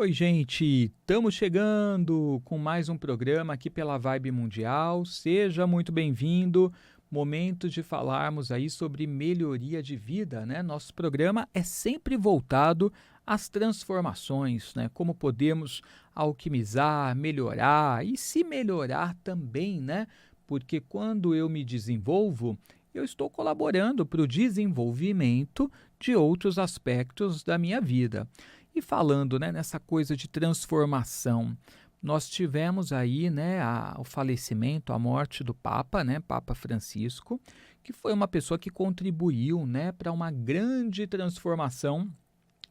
Oi, gente, estamos chegando com mais um programa aqui pela Vibe Mundial. Seja muito bem-vindo. Momento de falarmos aí sobre melhoria de vida, né? Nosso programa é sempre voltado às transformações, né? Como podemos alquimizar, melhorar e se melhorar também, né? Porque quando eu me desenvolvo, eu estou colaborando para o desenvolvimento de outros aspectos da minha vida. E falando, né, nessa coisa de transformação, nós tivemos aí, né, o falecimento, a morte do Papa, né, Papa Francisco, que foi uma pessoa que contribuiu, né, para uma grande transformação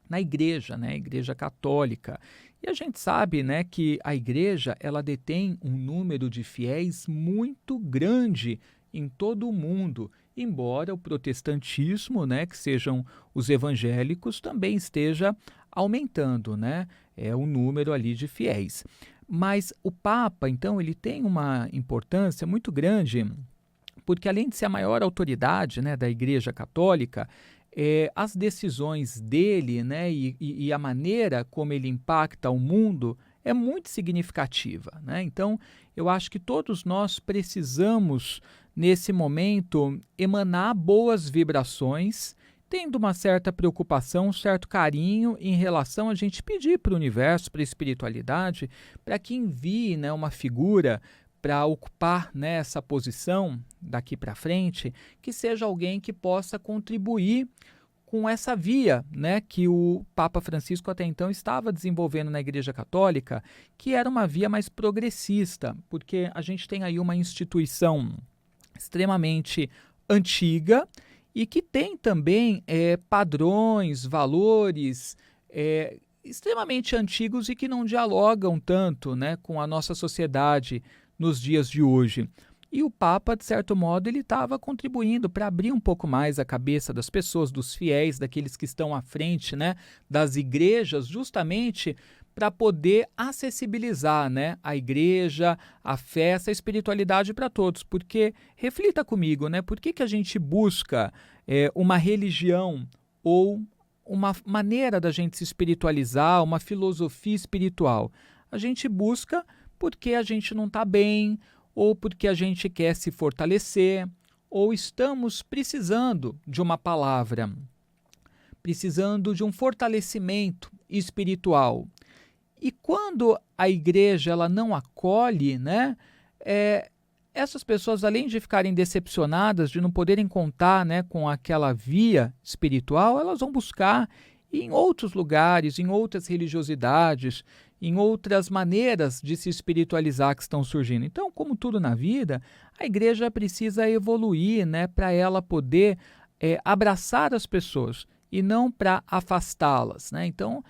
na igreja, né, a Igreja Católica. E a gente sabe, né, que a igreja, ela detém um número de fiéis muito grande em todo o mundo, embora o protestantismo, né, que sejam os evangélicos, também esteja aumentando, né, o número ali de fiéis. Mas o Papa, então, ele tem uma importância muito grande, porque além de ser a maior autoridade, né, da Igreja Católica, as decisões dele, né, e a maneira como ele impacta o mundo é muito significativa, né? Então, eu acho que todos nós precisamos, nesse momento, emanar boas vibrações, tendo uma certa preocupação, um certo carinho em relação a gente pedir para o universo, para a espiritualidade, para que envie, né, uma figura para ocupar, né, essa posição daqui para frente, que seja alguém que possa contribuir com essa via, né, que o Papa Francisco até então estava desenvolvendo na Igreja Católica, que era uma via mais progressista, porque a gente tem aí uma instituição extremamente antiga e que tem também padrões, valores extremamente antigos e que não dialogam tanto, né, com a nossa sociedade nos dias de hoje. E o Papa, de certo modo, ele estava contribuindo para abrir um pouco mais a cabeça das pessoas, dos fiéis, daqueles que estão à frente, né, das igrejas, justamente para poder acessibilizar, né, a igreja, a fé, essa espiritualidade para todos. Porque, reflita comigo, né, por que a gente busca uma religião ou uma maneira da gente se espiritualizar, uma filosofia espiritual? A gente busca porque a gente não está bem, ou porque a gente quer se fortalecer, ou estamos precisando de uma palavra, precisando de um fortalecimento espiritual. E quando a igreja ela não acolhe, né, essas pessoas, além de ficarem decepcionadas, de não poderem contar, né, com aquela via espiritual, elas vão buscar em outros lugares, em outras religiosidades, em outras maneiras de se espiritualizar que estão surgindo. Então, como tudo na vida, a igreja precisa evoluir, né, para ela poder abraçar as pessoas e não para afastá-las, né? Então,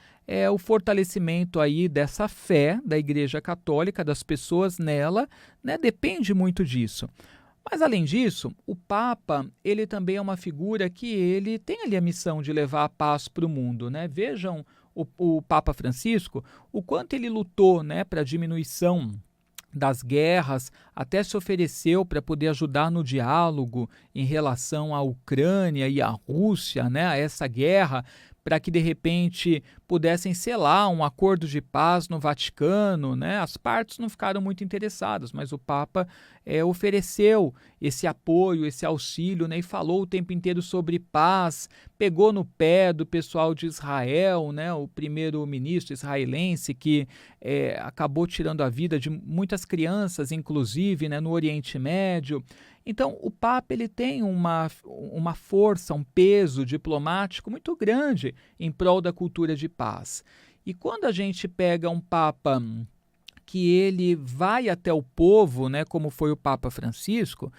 o fortalecimento aí dessa fé da Igreja Católica, das pessoas nela, né, depende muito disso. Mas, além disso, o Papa, ele também é uma figura que ele tem ali a missão de levar a paz para o mundo, né? Vejam o Papa Francisco, o quanto ele lutou, né, para a diminuição das guerras, até se ofereceu para poder ajudar no diálogo em relação à Ucrânia e à Rússia, né, a essa guerra, para que de repente pudessem selar um acordo de paz no Vaticano, né? As partes não ficaram muito interessadas, mas o Papa ofereceu esse apoio, esse auxílio, né? E falou o tempo inteiro sobre paz, pegou no pé do pessoal de Israel, né? O primeiro-ministro israelense que acabou tirando a vida de muitas crianças, inclusive, né, no Oriente Médio. Então, o Papa ele tem uma força, um peso diplomático muito grande em prol da cultura de paz. E quando a gente pega um Papa que ele vai até o povo, né, como foi o Papa Francisco,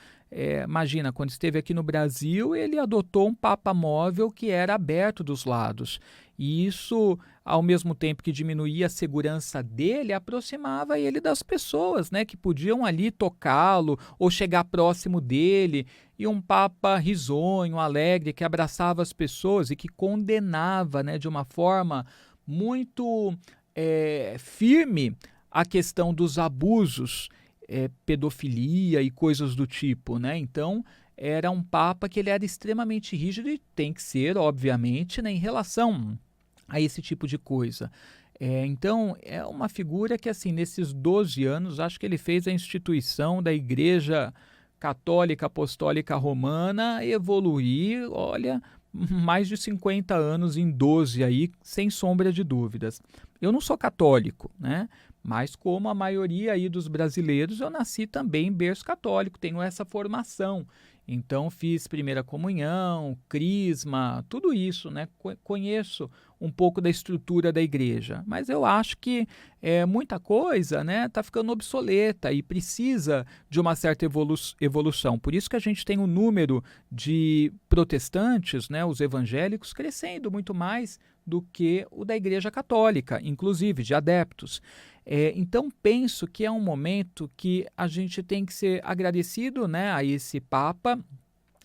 imagina, quando esteve aqui no Brasil, ele adotou um Papa móvel que era aberto dos lados. E isso, ao mesmo tempo que diminuía a segurança dele, aproximava ele das pessoas, né, que podiam ali tocá-lo ou chegar próximo dele. E um Papa risonho, alegre, que abraçava as pessoas e que condenava, né, de uma forma muito firme a questão dos abusos, pedofilia e coisas do tipo, né? Então, era um Papa que ele era extremamente rígido e tem que ser, obviamente, né, em relação a esse tipo de coisa. Então, é uma figura que, assim, nesses 12 anos, acho que ele fez a instituição da Igreja Católica Apostólica Romana evoluir, olha, mais de 50 anos em 12 aí, sem sombra de dúvidas. Eu não sou católico, né? Mas como a maioria aí dos brasileiros, eu nasci também em berço católico, tenho essa formação. Então fiz primeira comunhão, crisma, tudo isso, né? Conheço um pouco da estrutura da igreja, mas eu acho que muita coisa, né, está ficando obsoleta e precisa de uma certa evolução. Por isso que a gente tem um número de protestantes, né, os evangélicos, crescendo muito mais do que o da Igreja Católica, inclusive de adeptos. Então penso que é um momento que a gente tem que ser agradecido, né, a esse Papa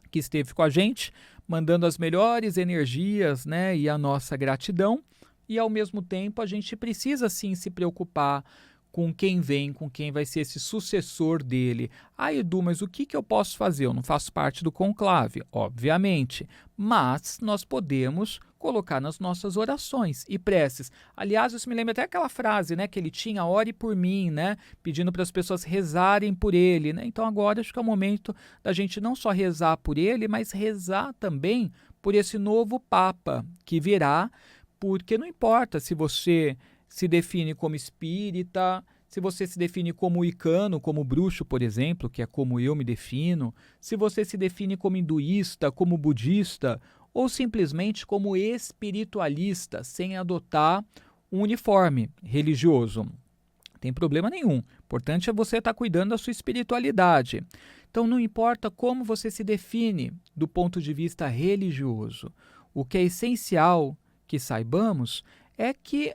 que esteve com a gente, mandando as melhores energias, né, e a nossa gratidão, e ao mesmo tempo a gente precisa sim se preocupar com quem vem, com quem vai ser esse sucessor dele. Edu, mas o que eu posso fazer? Eu não faço parte do conclave, obviamente, mas nós podemos colocar nas nossas orações e preces. Aliás, isso me lembra até aquela frase, né, que ele tinha, ore por mim, né, pedindo para as pessoas rezarem por ele, né? Então agora acho que é o momento da gente não só rezar por ele, mas rezar também por esse novo Papa que virá, porque não importa se você se define como espírita, se você se define como wicano, como bruxo, por exemplo, que é como eu me defino, se você se define como hinduísta, como budista, ou simplesmente como espiritualista, sem adotar um uniforme religioso. Não tem problema nenhum. O importante é você estar cuidando da sua espiritualidade. Então não importa como você se define do ponto de vista religioso. O que é essencial que saibamos é que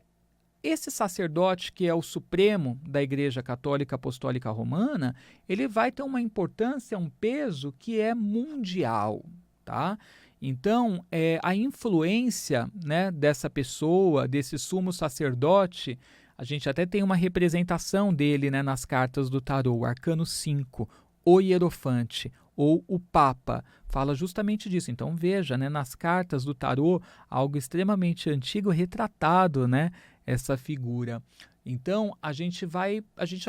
esse sacerdote, que é o supremo da Igreja Católica Apostólica Romana, ele vai ter uma importância, um peso que é mundial, tá? Então, a influência, né, dessa pessoa, desse sumo sacerdote, a gente até tem uma representação dele, né, nas cartas do tarô, o Arcano 5, o Hierofante, ou o Papa, fala justamente disso. Então veja, né, nas cartas do tarô, algo extremamente antigo retratado, né, essa figura. Então a gente vai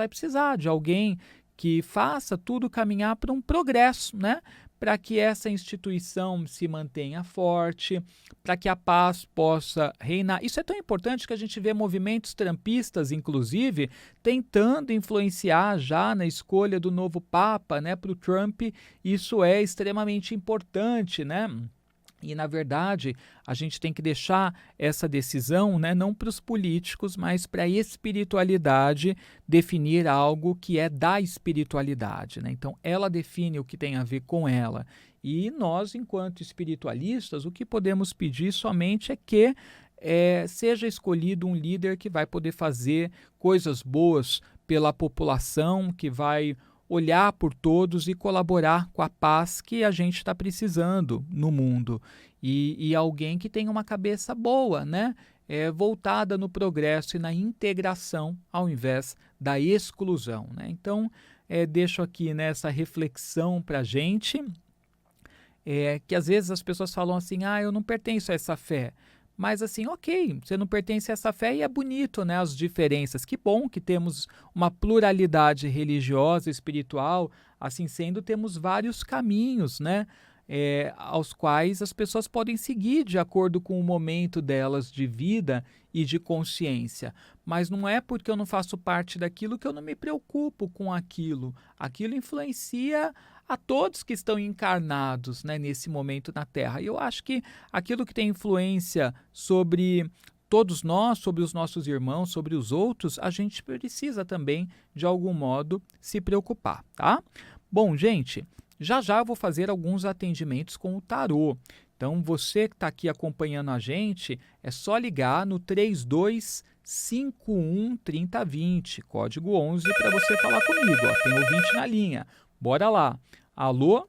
precisar de alguém que faça tudo caminhar para um progresso, né, para que essa instituição se mantenha forte, para que a paz possa reinar. Isso é tão importante que a gente vê movimentos trumpistas, inclusive, tentando influenciar já na escolha do novo Papa, né, para o Trump. Isso é extremamente importante, né? E, na verdade, a gente tem que deixar essa decisão, né, não para os políticos, mas para a espiritualidade definir algo que é da espiritualidade, né? Então, ela define o que tem a ver com ela. E nós, enquanto espiritualistas, o que podemos pedir somente é que seja escolhido um líder que vai poder fazer coisas boas pela população, que vai olhar por todos e colaborar com a paz que a gente está precisando no mundo. E alguém que tenha uma cabeça boa, né? Voltada no progresso e na integração, ao invés da exclusão, né? Então, deixo aqui nessa reflexão para a gente, que às vezes as pessoas falam assim, eu não pertenço a essa fé. Mas assim, ok, você não pertence a essa fé e é bonito, né, as diferenças. Que bom que temos uma pluralidade religiosa, espiritual, assim sendo, temos vários caminhos, né, aos quais as pessoas podem seguir de acordo com o momento delas de vida e de consciência. Mas não é porque eu não faço parte daquilo que eu não me preocupo com aquilo. Aquilo influencia a todos que estão encarnados, né, nesse momento na Terra. E eu acho que aquilo que tem influência sobre todos nós, sobre os nossos irmãos, sobre os outros, a gente precisa também, de algum modo, se preocupar, tá? Bom, gente, já eu vou fazer alguns atendimentos com o tarô. Então, você que está aqui acompanhando a gente, é só ligar no 3251 3020, código 11, para você falar comigo. Ó, tem ouvinte na linha. Bora lá. Alô?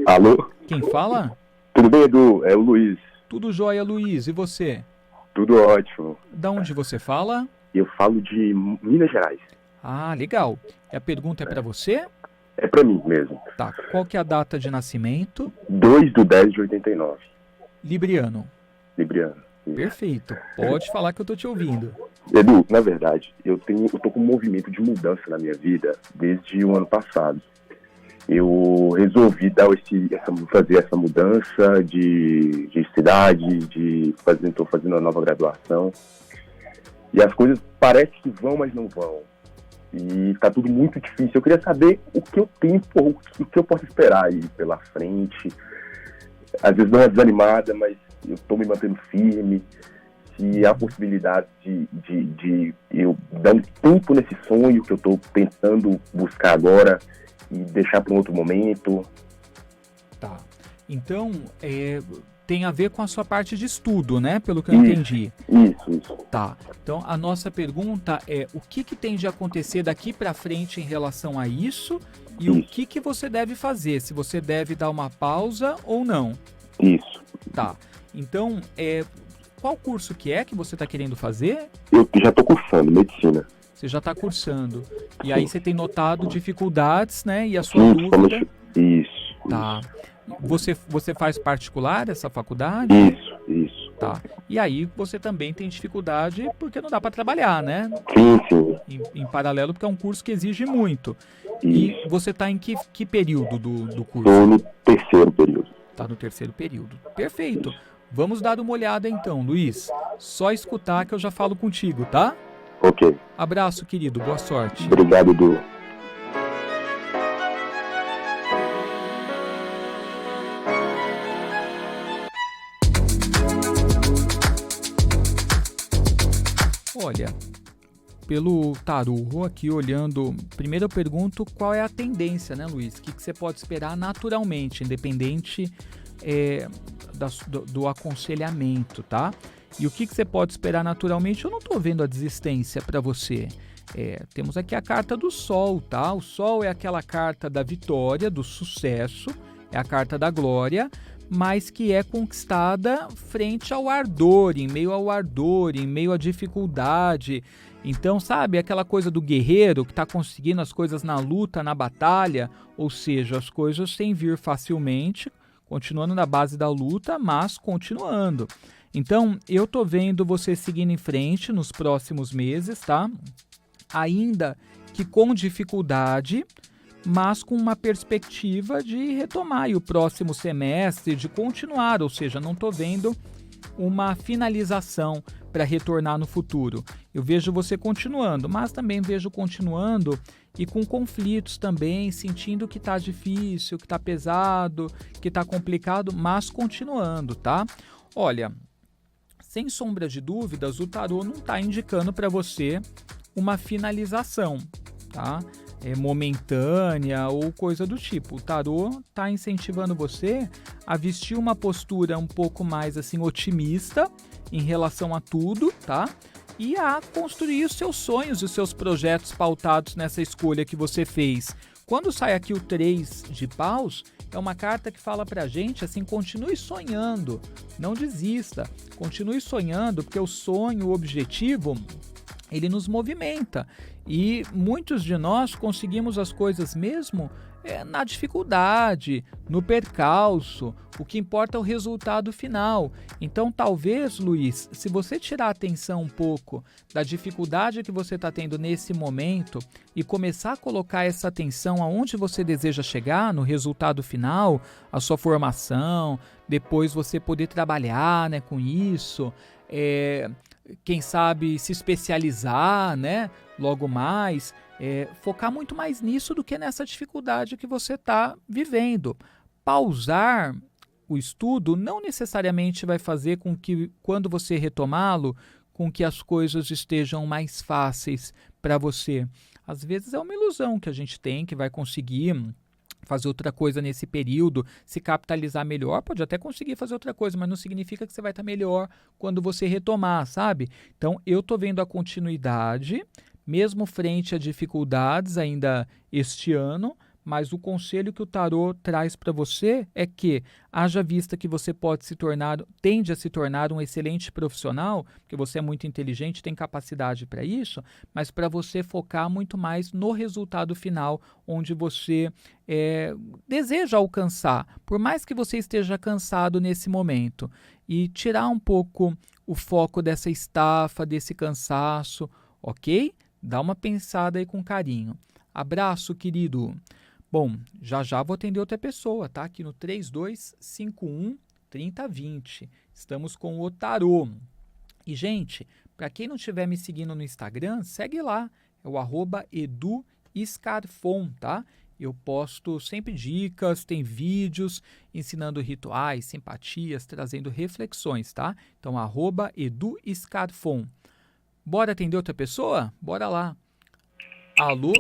Alô? Quem fala? Tudo bem, Edu? É o Luiz. Tudo jóia, Luiz. E você? Tudo ótimo. Da onde você fala? Eu falo de Minas Gerais. Ah, legal. E a pergunta é para você? É pra mim mesmo. Tá. Qual que é a data de nascimento? 2/10/89. Libriano. Libriano. Perfeito. Pode falar que eu estou te ouvindo. Edu, na verdade, eu tô com um movimento de mudança na minha vida desde o ano passado. Eu resolvi fazer essa mudança de cidade, estou fazendo uma nova graduação. E as coisas parecem que vão, mas não vão. E está tudo muito difícil. Eu queria saber o que eu tenho, o que eu posso esperar aí pela frente. Às vezes dá uma desanimada, mas eu estou me mantendo firme. Se há possibilidade de eu dar um tempo nesse sonho que eu estou tentando buscar agora e deixar para um outro momento. Tá. Então, tem a ver com a sua parte de estudo, né? Pelo que eu entendi. Isso. Tá. Então, a nossa pergunta é o que tem de acontecer daqui para frente em relação a isso e o que você deve fazer, se você deve dar uma pausa ou não. Isso. Tá. Então, qual curso que você está querendo fazer? Eu já estou cursando medicina. Você já está cursando. E aí você tem notado dificuldades, né? E a sua dúvida... Isso. Tá. Você faz particular essa faculdade? Isso. Tá. E aí você também tem dificuldade porque não dá para trabalhar, né? Sim. Em paralelo, porque é um curso que exige muito. Isso. E você está em que período do curso? Estou no terceiro período. Está no terceiro período. Perfeito. Vamos dar uma olhada então, Luiz. Só escutar que eu já falo contigo, tá? Ok. Abraço, querido. Boa sorte. Obrigado, Edu. Olha, pelo tarô aqui olhando, primeiro eu pergunto qual é a tendência, né, Luiz? O que você pode esperar naturalmente, independente do aconselhamento, tá? E o que você pode esperar naturalmente? Eu não estou vendo a desistência para você. Temos aqui a carta do Sol, tá? O Sol é aquela carta da vitória, do sucesso, é a carta da glória, mas que é conquistada frente ao ardor, em meio à dificuldade. Então, sabe, aquela coisa do guerreiro que está conseguindo as coisas na luta, na batalha, ou seja, as coisas sem vir facilmente, continuando na base da luta, mas continuando. Então, eu tô vendo você seguindo em frente nos próximos meses, tá? Ainda que com dificuldade, mas com uma perspectiva de retomar o próximo semestre, de continuar, ou seja, não tô vendo uma finalização para retornar no futuro. Eu vejo você continuando, mas também vejo continuando e com conflitos também, sentindo que está difícil, que está pesado, que está complicado, mas continuando, tá? Olha, sem sombra de dúvidas, o tarô não está indicando para você uma finalização, tá? Momentânea ou coisa do tipo. O tarô está incentivando você a vestir uma postura um pouco mais assim otimista em relação a tudo, tá? E a construir os seus sonhos e os seus projetos pautados nessa escolha que você fez. Quando sai aqui o 3 de paus, é uma carta que fala pra gente assim, continue sonhando, não desista, continue sonhando, porque o sonho, o objetivo, ele nos movimenta. E muitos de nós conseguimos as coisas mesmo na dificuldade, no percalço. O que importa é o resultado final. Então, talvez, Luiz, se você tirar a atenção um pouco da dificuldade que você está tendo nesse momento e começar a colocar essa atenção aonde você deseja chegar, no resultado final, a sua formação, depois você poder trabalhar, né, com isso, quem sabe se especializar, né, logo mais, focar muito mais nisso do que nessa dificuldade que você está vivendo. Pausar o estudo não necessariamente vai fazer com que, quando você retomá-lo, com que as coisas estejam mais fáceis para você. Às vezes é uma ilusão que a gente tem, que vai conseguir fazer outra coisa nesse período, se capitalizar melhor, pode até conseguir fazer outra coisa, mas não significa que você vai estar melhor quando você retomar, sabe? Então, eu estou vendo a continuidade, mesmo frente a dificuldades ainda este ano, mas o conselho que o tarô traz para você é que, haja vista que você tende a se tornar um excelente profissional, porque você é muito inteligente, tem capacidade para isso, mas para você focar muito mais no resultado final, onde você deseja alcançar, por mais que você esteja cansado nesse momento, e tirar um pouco o foco dessa estafa, desse cansaço, ok? Dá uma pensada aí com carinho. Abraço, querido. Bom, já já vou atender outra pessoa, tá? Aqui no 3251-3020. Estamos com o Tarô. E, gente, para quem não estiver me seguindo no Instagram, segue lá. É o @EduScarfon, tá? Eu posto sempre dicas, tem vídeos ensinando rituais, simpatias, trazendo reflexões, tá? Então, @EduScarfon. Bora atender outra pessoa? Bora lá. Alô?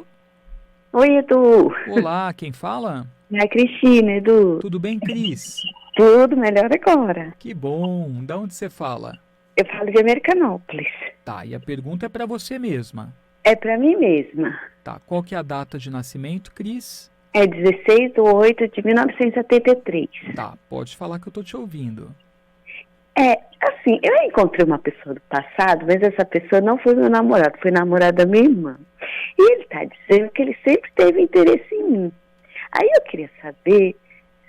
Oi, Edu. Olá, quem fala? É a Cristina, Edu. Tudo bem, Cris? Tudo melhor agora. Que bom. Da onde você fala? Eu falo de Americanópolis. Tá, e a pergunta é para você mesma. É pra mim mesma. Tá, qual que é a data de nascimento, Cris? É 16/8/1973. Tá, pode falar que eu tô te ouvindo. É, assim, eu encontrei uma pessoa do passado, mas essa pessoa não foi meu namorado, foi namorado da minha irmã. E ele tá dizendo que ele sempre teve interesse em mim. Aí eu queria saber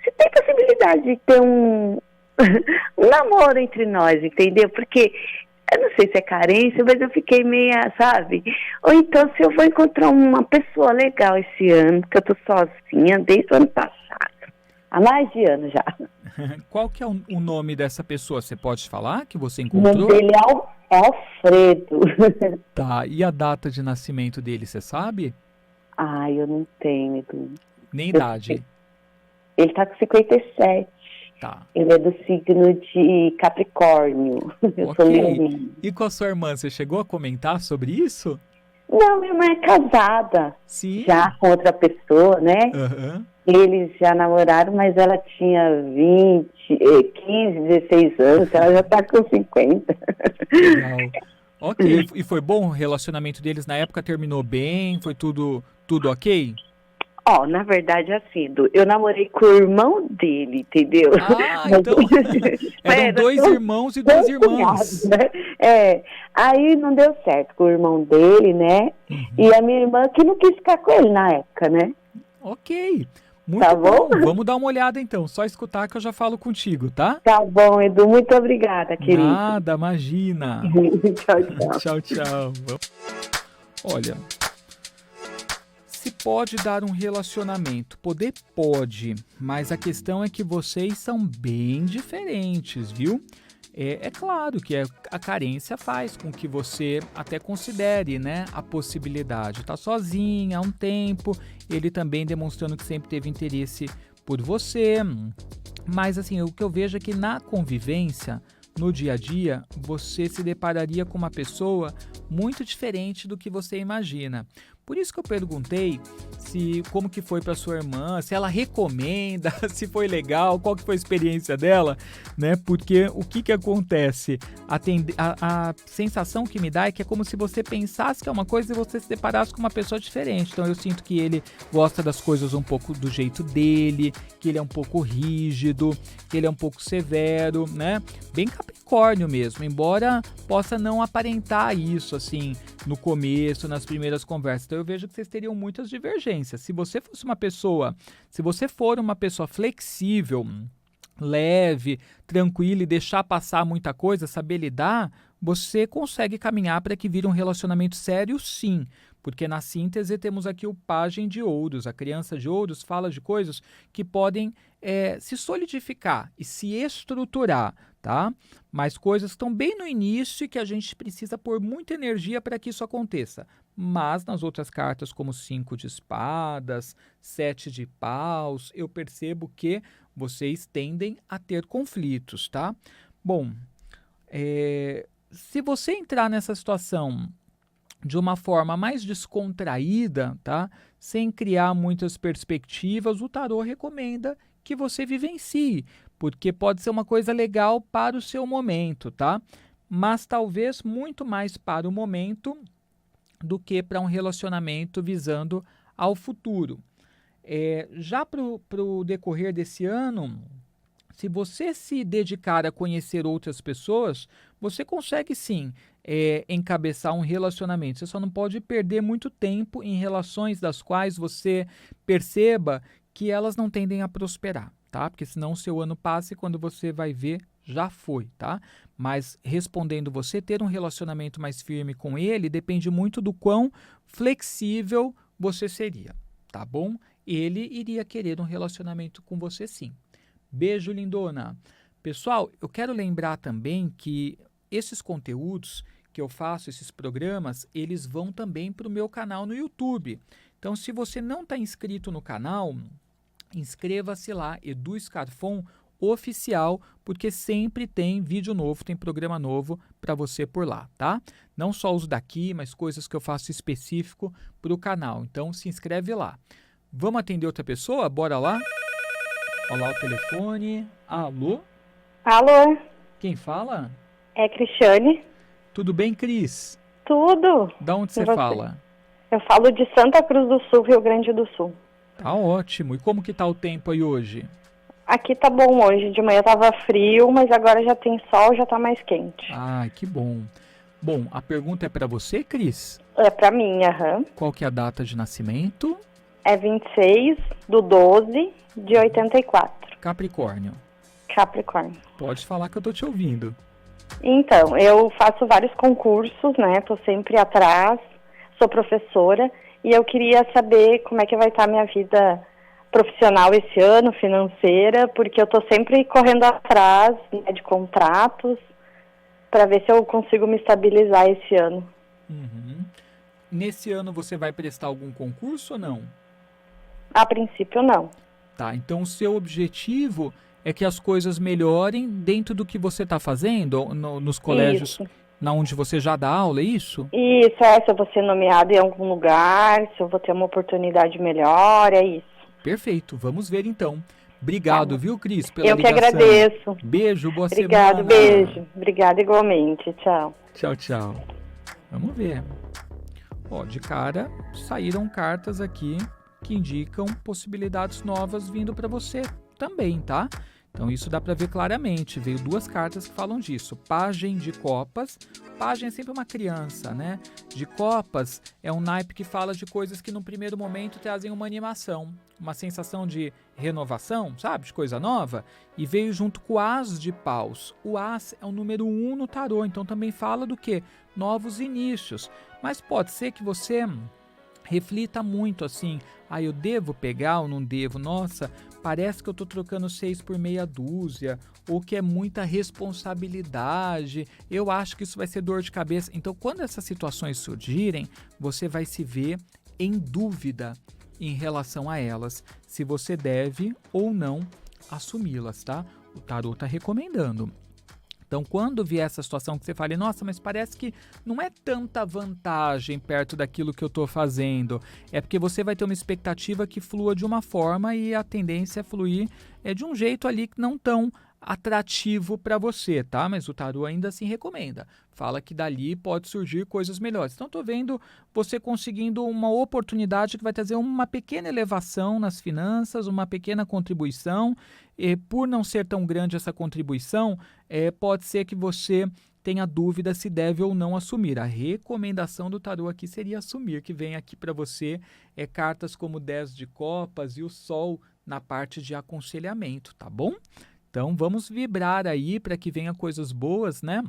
se tem possibilidade de ter um namoro entre nós, entendeu? Porque eu não sei se é carência, mas eu fiquei meia, sabe? Ou então se eu vou encontrar uma pessoa legal esse ano, porque eu tô sozinha desde o ano passado. Há mais de ano já. Qual que é o nome dessa pessoa? Você pode falar que você O encontrou? nome dele é Alfredo. Tá, e a data de nascimento dele, você sabe? Ai, eu não tenho, Edu. Nem idade. Ele tá com 57. Tá. Ele é do signo de Capricórnio. Eu sou Ok. leonina. E com a sua irmã, você chegou a comentar sobre isso? Não, minha irmã é casada Sim. já com outra pessoa, né? Aham. Eles já namoraram, mas ela tinha 15, 16 anos, ela já tá com 50. Legal. Ok. E foi bom o relacionamento deles na época? Terminou bem? Foi tudo ok? Ó, na verdade, assim, eu namorei com o irmão dele, entendeu? Ah, Mas- então eram Era dois tão- irmãos e duas tão irmãs. cunhado, né? É, aí não deu certo com o irmão dele, né? E a minha irmã que não quis ficar com ele na época, né? Ok. Muito Tá bom. bom? Vamos dar uma olhada então. Só escutar que eu já falo contigo, tá? Tá bom, Edu, muito obrigada, querido. Nada, imagina. Tchau, tchau. Tchau, tchau. Olha, se pode dar um relacionamento, poder pode, mas a questão é que vocês são bem diferentes, viu? É claro que a carência faz com que você até considere, né, a possibilidade. Tá sozinha há um tempo, ele também demonstrando que sempre teve interesse por você, mas assim, o que eu vejo é que na convivência, no dia a dia, você se depararia com uma pessoa muito diferente do que você imagina. Por isso que eu perguntei como que foi para sua irmã, se ela recomenda, se foi legal, qual que foi a experiência dela, né? Porque o que acontece? A sensação que me dá é que é como se você pensasse que é uma coisa e você se deparasse com uma pessoa diferente. Então eu sinto que ele gosta das coisas um pouco do jeito dele, que ele é um pouco rígido, que ele é um pouco severo, né? Bem Capricórnio mesmo, embora possa não aparentar isso assim no começo, nas primeiras conversas. Então eu vejo que vocês teriam muitas divergências. Se você for uma pessoa flexível, leve, tranquila e deixar passar muita coisa, saber lidar, você consegue caminhar para que vire um relacionamento sério, sim. Porque na síntese temos aqui o Pajem de Ouros. A criança de Ouros fala de coisas que podem se solidificar e se estruturar, tá? Mas coisas que estão bem no início e que a gente precisa pôr muita energia para que isso aconteça. Mas nas outras cartas, como 5 de espadas, 7 de paus, eu percebo que vocês tendem a ter conflitos, tá? Bom, se você entrar nessa situação de uma forma mais descontraída, tá? Sem criar muitas perspectivas, o tarô recomenda que você vivencie, porque pode ser uma coisa legal para o seu momento, tá? Mas talvez muito mais para o momento do que para um relacionamento visando ao futuro. Já para o decorrer desse ano, se você se dedicar a conhecer outras pessoas, você consegue sim encabeçar um relacionamento. Você só não pode perder muito tempo em relações das quais você perceba que elas não tendem a prosperar, tá? Porque senão o seu ano passa e quando você vai ver, já foi, tá? Mas respondendo você, ter um relacionamento mais firme com ele depende muito do quão flexível você seria, tá bom? Ele iria querer um relacionamento com você sim. Beijo, lindona. Pessoal, eu quero lembrar também que esses conteúdos que eu faço, esses programas, eles vão também para o meu canal no YouTube. Então, se você não está inscrito no canal, inscreva-se lá, Edu Scarfon Oficial, porque sempre tem vídeo novo, tem programa novo para você por lá, tá? Não só os daqui, mas coisas que eu faço específico para o canal. Então, se inscreve lá. Vamos atender outra pessoa? Bora lá? Olha lá o telefone. Alô? Alô, Quem fala? é Cristiane. Tudo bem, Cris? Tudo? Da onde E você você? fala? Eu falo de Santa Cruz do Sul, Rio Grande do Sul. Tá ótimo. E como que tá o tempo aí hoje? Aqui tá bom hoje, de manhã tava frio, mas agora já tem sol, já tá mais quente. Ai, que bom. Bom, a pergunta é para você, Cris? É pra mim, aham. Qual que é a data de nascimento? É 26/12/84, Capricórnio. Capricórnio. Pode falar que eu tô te ouvindo. Então, eu faço vários concursos, né? Tô sempre atrás, sou professora e eu queria saber como é que vai estar a minha vida profissional esse ano, financeira, porque eu tô sempre correndo atrás, né, de contratos para ver se eu consigo me estabilizar esse ano. Uhum. Nesse ano você vai prestar algum concurso ou não? A princípio, não. Tá, então o seu objetivo é que as coisas melhorem dentro do que você está fazendo nos colégios Isso. na onde você já dá aula, é isso? Isso, se eu vou ser nomeada em algum lugar, se eu vou ter uma oportunidade melhor, é isso. Perfeito, vamos ver então. Obrigado, viu, Cris, pela Eu que ligação. agradeço. Beijo, boa Obrigado, semana. beijo. Obrigada igualmente. Tchau. Tchau, tchau. Vamos ver. Ó, de cara, saíram cartas aqui que indicam possibilidades novas vindo para você também, tá? Então isso dá para ver claramente. Veio duas cartas que falam disso. Pajem de copas. Pajem é sempre uma criança, né? De copas é um naipe que fala de coisas que no primeiro momento trazem uma animação, uma sensação de renovação, sabe? De coisa nova. E veio junto com o as de paus. O as é o número 1 no tarô, então também fala do quê? Novos inícios. Mas pode ser que você reflita muito assim, eu devo pegar ou não devo? Nossa, parece que eu estou trocando 6 por meia dúzia, ou que é muita responsabilidade, eu acho que isso vai ser dor de cabeça. Então, quando essas situações surgirem, você vai se ver em dúvida em relação a elas, se você deve ou não assumi-las, tá? O tarô está recomendando. Então, quando vier essa situação que você fale, nossa, mas parece que não é tanta vantagem perto daquilo que eu estou fazendo, é porque você vai ter uma expectativa que flua de uma forma e a tendência é fluir de um jeito ali que não tão atrativo para você, tá? Mas o tarô ainda assim recomenda. Fala que dali pode surgir coisas melhores. Então, estou vendo você conseguindo uma oportunidade que vai trazer uma pequena elevação nas finanças, uma pequena contribuição. E por não ser tão grande essa contribuição, pode ser que você tenha dúvida se deve ou não assumir. A recomendação do tarô aqui seria assumir, que vem aqui para você cartas como 10 de copas e o sol na parte de aconselhamento, tá bom? Então, vamos vibrar aí para que venha coisas boas, né?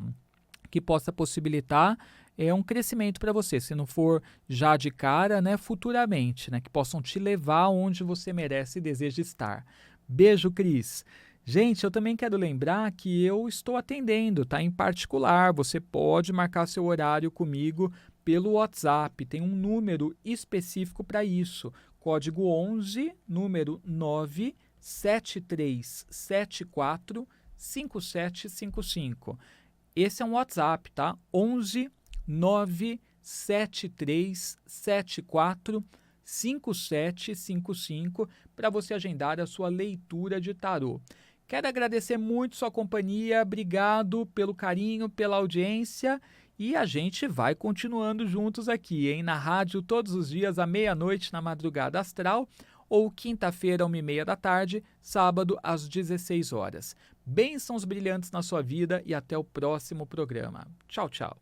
Que possa possibilitar um crescimento para você. Se não for já de cara, né? Futuramente, né? Que possam te levar onde você merece e deseja estar. Beijo, Cris. Gente, eu também quero lembrar que eu estou atendendo, tá? Em particular, você pode marcar seu horário comigo pelo WhatsApp. Tem um número específico para isso. Código 11, número 973745755. Esse é um WhatsApp, tá? 11 973745755 para você agendar a sua leitura de tarô. Quero agradecer muito sua companhia, obrigado pelo carinho, pela audiência e a gente vai continuando juntos aqui, hein? Na rádio todos os dias à meia-noite na Madrugada Astral ou quinta-feira, 1h30 da tarde, sábado, às 16 horas. Bênçãos brilhantes na sua vida e até o próximo programa. Tchau, tchau.